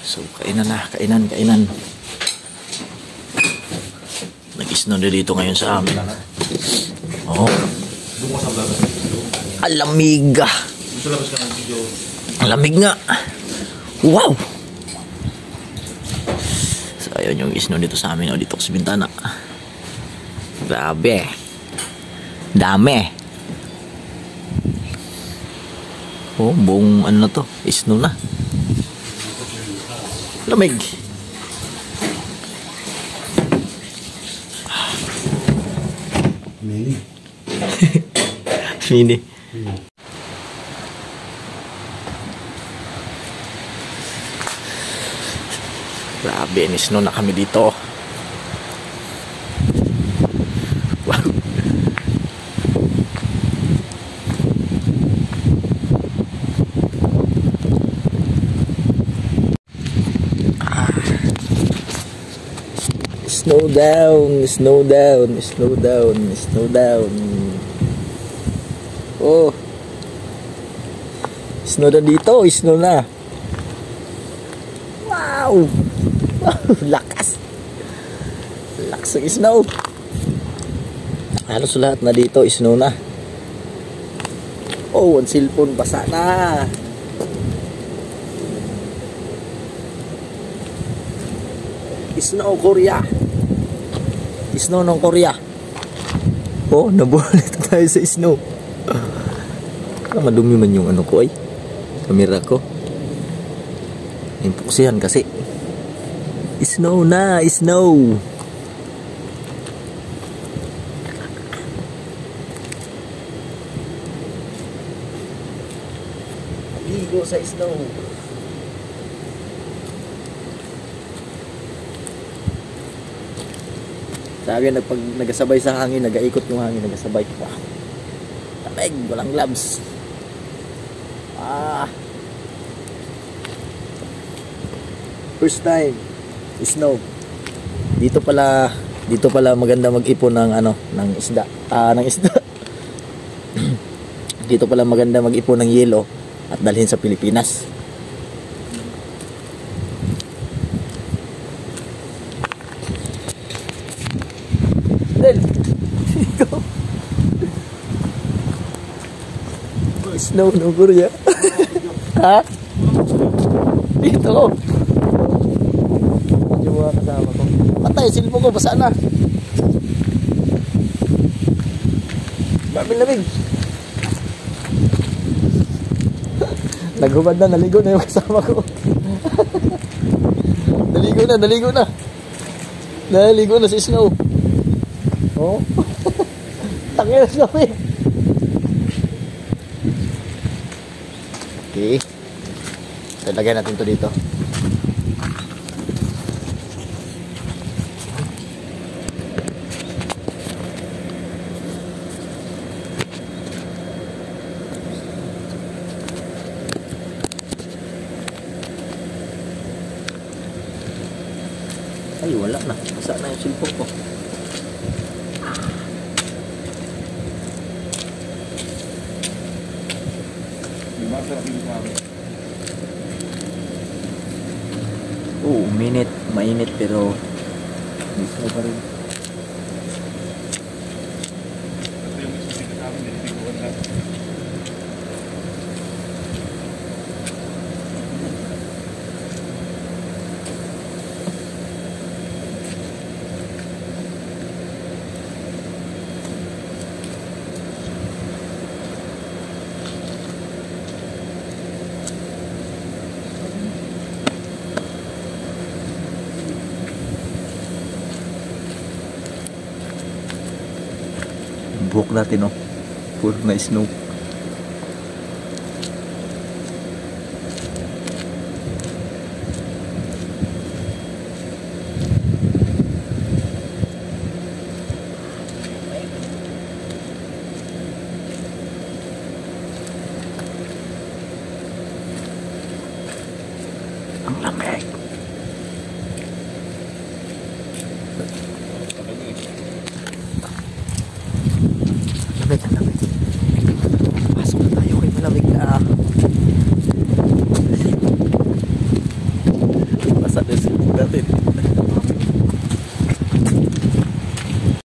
So, kainan na. Kainan. Nag-snow na dito ngayon sa amin. Oh. Alamig. Alamig nga. Wow! So, ayun yung snow dito sa amin. O, dito sa bintana. Grabe. Dami. Oh, buong ano na to. Snow na. Lamig. Mini. Mini. Grabe, snow na kami dito. Wow. Snow down, snow down, snow down, snow down. Oh. Snow na dito, snow na. Wow. Lakas. Lakas ng snow. Halos lahat na dito, snow na. Oh, ang cellphone basa na. Snow Korea. Snow ng Korea. Oh, nabulit tayo sa snow. Madumi man yung ano ko ay. Kamera ko. Impuksihan kasi. Snow na, snow. Ligo sa snow. Sabi pag nagasabay sa hangin, nagaikot yung hangin, nagasabay. Wow. Tamig, walang gloves. First time snow. Dito pala maganda mag-ipon ng ano, ng isda. Ng isda. Dito pala maganda mag-ipon ng yelo at dalhin sa Pilipinas. Snow no Korea. Ha? Dito. Yung mga kasama ko. Patay, cellphone ko, basa na. Lamig. Naghubad na, naligo na yung kasama ko. Naligo na. Naligo na si snow. Oh. Tangina sa lamig. Okay. So, lagyan natin to dito. Ay, wala na. Basa na yung cellphone ko. Mainit pero gusto pa rin. Buhok natin, oh. Puro na snow. Ang lamig. Pasok na tayo kay malamig na. natin.